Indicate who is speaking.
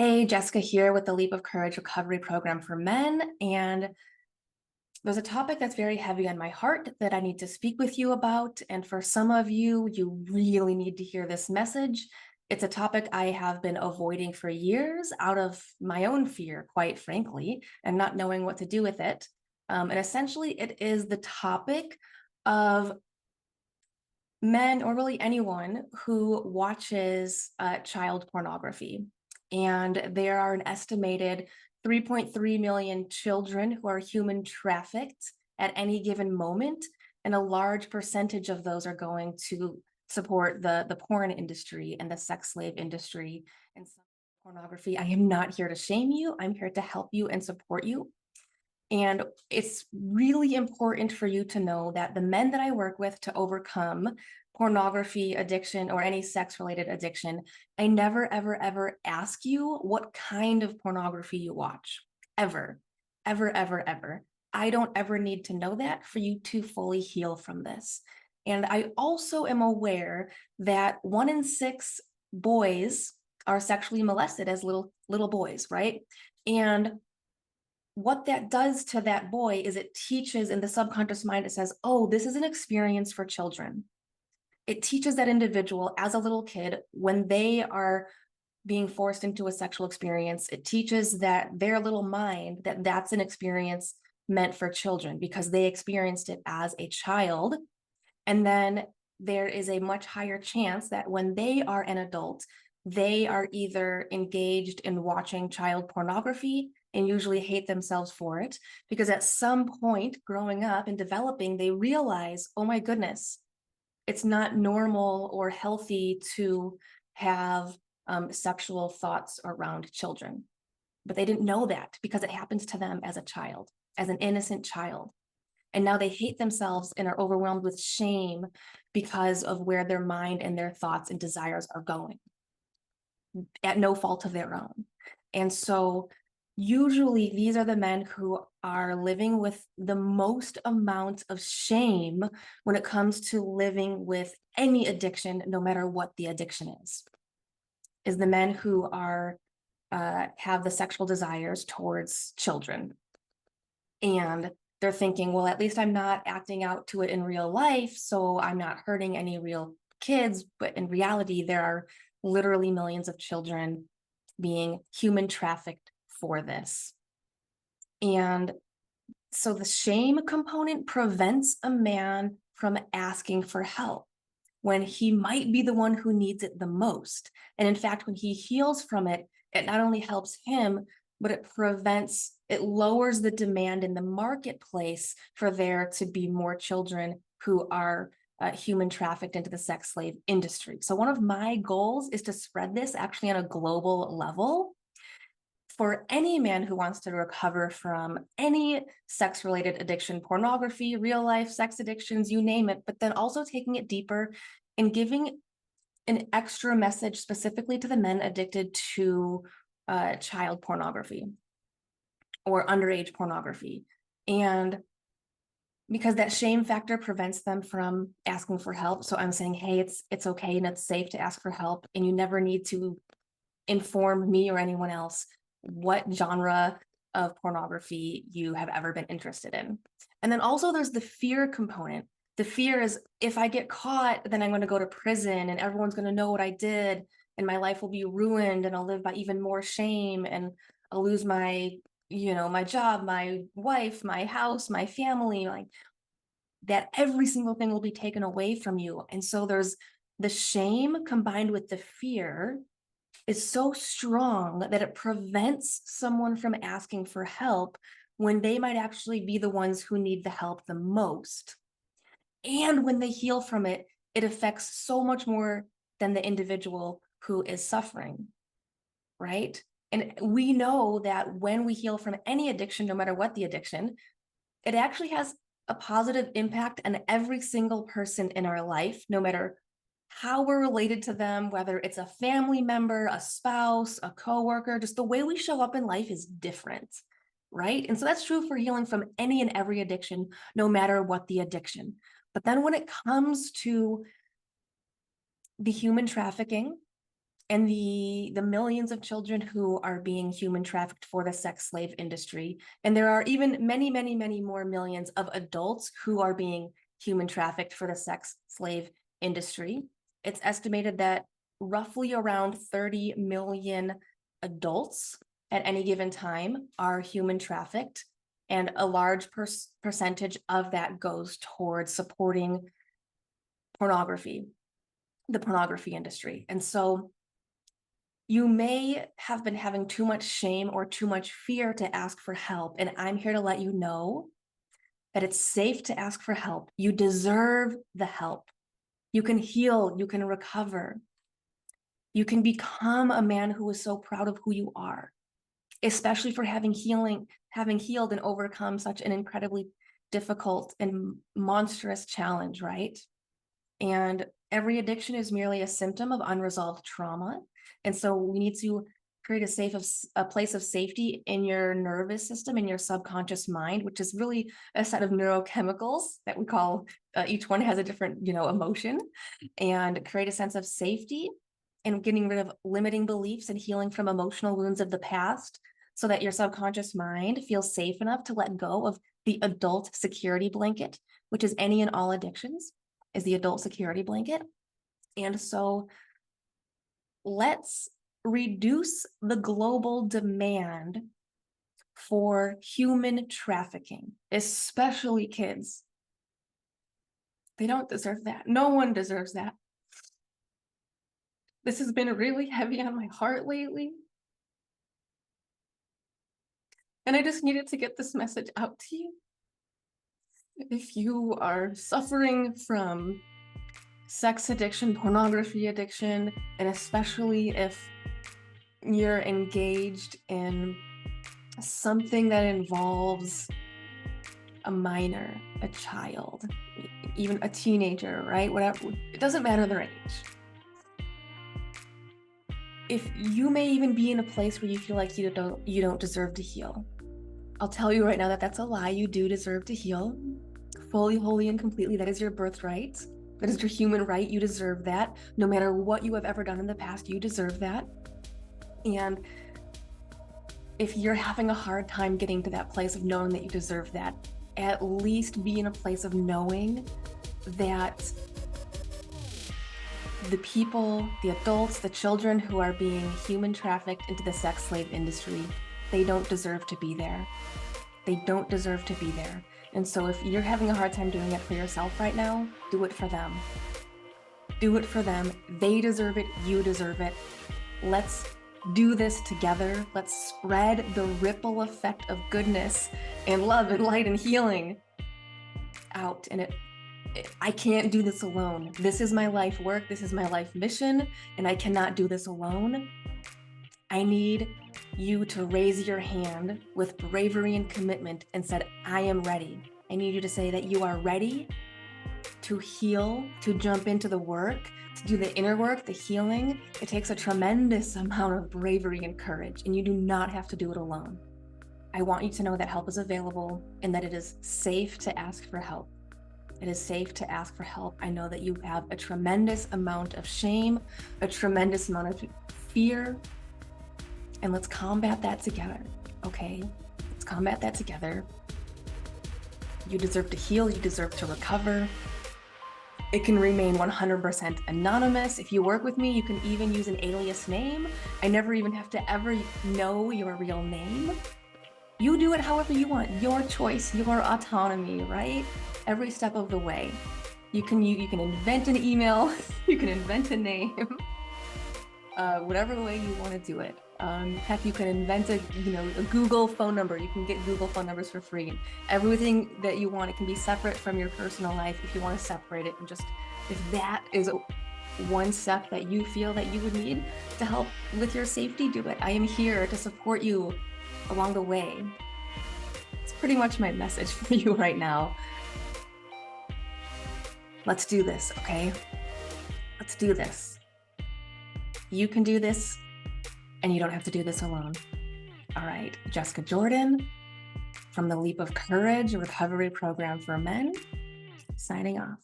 Speaker 1: Hey, Jessica here with the Leap of Courage Recovery Program for Men. And there's a topic that's very heavy on my heart that I need to speak with you about. And for some of you, you really need to hear this message. It's a topic I have been avoiding for years out of my own fear, quite frankly, and not knowing what to do with it. And essentially, it is the topic of men, or really anyone who watches child pornography. And there are an estimated 3.3 million children who are human trafficked at any given moment. And a large percentage of those are going to support the porn industry and the sex slave industry and pornography. I am not here to shame you. I'm here to help you and support you. And it's really important for you to know that the men that I work with to overcome pornography addiction or any sex-related addiction, I never, ever, ever ask you what kind of pornography you watch. Ever, ever, ever, ever. I don't ever need to know that for you to fully heal from this. And I also am aware that 1 in 6 boys are sexually molested as little boys, right? And what that does to that boy is it teaches in the subconscious mind, it says, oh, this is an experience for children. It teaches that individual as a little kid, when they are being forced into a sexual experience, it teaches that their little mind that that's an experience meant for children because they experienced it as a child. And then there is a much higher chance that when they are an adult, they are either engaged in watching child pornography and usually hate themselves for it, because at some point growing up and developing, they realize, oh my goodness, it's not normal or healthy to have sexual thoughts around children. But they didn't know that because it happens to them as a child, as an innocent child. And now they hate themselves and are overwhelmed with shame because of where their mind and their thoughts and desires are going at no fault of their own. And so usually these are the men who are living with the most amount of shame when it comes to living with any addiction, no matter what the addiction is the men who are have the sexual desires towards children. And they're thinking, well, at least I'm not acting out to it in real life, so I'm not hurting any real kids. But in reality, there are literally millions of children being human trafficked for this. And so the shame component prevents a man from asking for help when he might be the one who needs it the most. And in fact, when he heals from it, it not only helps him, but it lowers the demand in the marketplace for there to be more children who are human trafficked into the sex slave industry. So one of my goals is to spread this actually on a global level for any man who wants to recover from any sex-related addiction, pornography, real life sex addictions, you name it, but then also taking it deeper and giving an extra message specifically to the men addicted to child pornography or underage pornography. And because that shame factor prevents them from asking for help. So I'm saying, hey, it's okay and it's safe to ask for help, and you never need to inform me or anyone else what genre of pornography you have ever been interested in. And then also there's the fear component. The fear is, if I get caught, then I'm going to go to prison and everyone's going to know what I did and my life will be ruined and I'll live by even more shame and I'll lose my, my job, my wife, my house, my family, like that every single thing will be taken away from you. And so there's the shame combined with the fear is so strong that it prevents someone from asking for help when they might actually be the ones who need the help the most. And when they heal from it, it affects so much more than the individual who is suffering, right? And we know that when we heal from any addiction, no matter what the addiction, it actually has a positive impact on every single person in our life, no matter how we're related to them, whether it's a family member, a spouse, a coworker, just the way we show up in life is different, right? And so that's true for healing from any and every addiction, no matter what the addiction. But then when it comes to the human trafficking and the millions of children who are being human trafficked for the sex slave industry. And there are even many, many, many more millions of adults who are being human trafficked for the sex slave industry. It's estimated that roughly around 30 million adults at any given time are human trafficked, and a large percentage of that goes towards supporting pornography, the pornography industry. And so you may have been having too much shame or too much fear to ask for help. And I'm here to let you know that it's safe to ask for help. You deserve the help. You can heal, you can recover. You can become a man who is so proud of who you are, especially for having healed and overcome such an incredibly difficult and monstrous challenge, right? And every addiction is merely a symptom of unresolved trauma. And so we need to create a place of safety in your nervous system, in your subconscious mind, which is really a set of neurochemicals that we call, each one has a different, emotion, and create a sense of safety and getting rid of limiting beliefs and healing from emotional wounds of the past, so that your subconscious mind feels safe enough to let go of the adult security blanket, which is any and all addictions, is the adult security blanket. And so let's reduce the global demand for human trafficking, especially kids. They don't deserve that. No one deserves that. This has been really heavy on my heart lately. And I just needed to get this message out to you. If you are suffering from sex addiction, pornography addiction, and especially if you're engaged in something that involves a minor, a child, even a teenager, right? Whatever, it doesn't matter their age. If you may even be in a place where you feel like you don't deserve to heal, I'll tell you right now that that's a lie. You do deserve to heal fully, wholly, and completely. That is your birthright. That is your human right. You deserve that. No matter what you have ever done in the past, you deserve that. And if you're having a hard time getting to that place of knowing that you deserve that, at least be in a place of knowing that the people, the adults, the children who are being human trafficked into the sex slave industry, they don't deserve to be there. They don't deserve to be there. And so if you're having a hard time doing it for yourself right now, do it for them. Do it for them. They deserve it. You deserve it. Let's do this together. Let's spread the ripple effect of goodness and love and light and healing out. And I can't do this alone. This is my life work. This is my life mission, and I cannot do this alone. I need you to raise your hand with bravery and commitment and said, I am ready. I need you to say that you are ready to heal, to jump into the work, to do the inner work, the healing. It takes a tremendous amount of bravery and courage, and you do not have to do it alone. I want you to know that help is available and that it is safe to ask for help. It is safe to ask for help. I know that you have a tremendous amount of shame, a tremendous amount of fear, and let's combat that together, okay? Let's combat that together. You deserve to heal, you deserve to recover. It can remain 100% anonymous. If you work with me, you can even use an alias name. I never even have to ever know your real name. You do it however you want, your choice, your autonomy, right? Every step of the way. You can invent an email, you can invent a name, whatever way you want to do it. Heck, you can invent a Google phone number. You can get Google phone numbers for free. Everything that you want, it can be separate from your personal life if you want to separate it. And just, if that is one step that you feel that you would need to help with your safety, do it. I am here to support you along the way. It's pretty much my message for you right now. Let's do this, okay? Let's do this. You can do this, and you don't have to do this alone. All right, Jessica Jordan from the Leap of Courage Recovery Program for Men, signing off.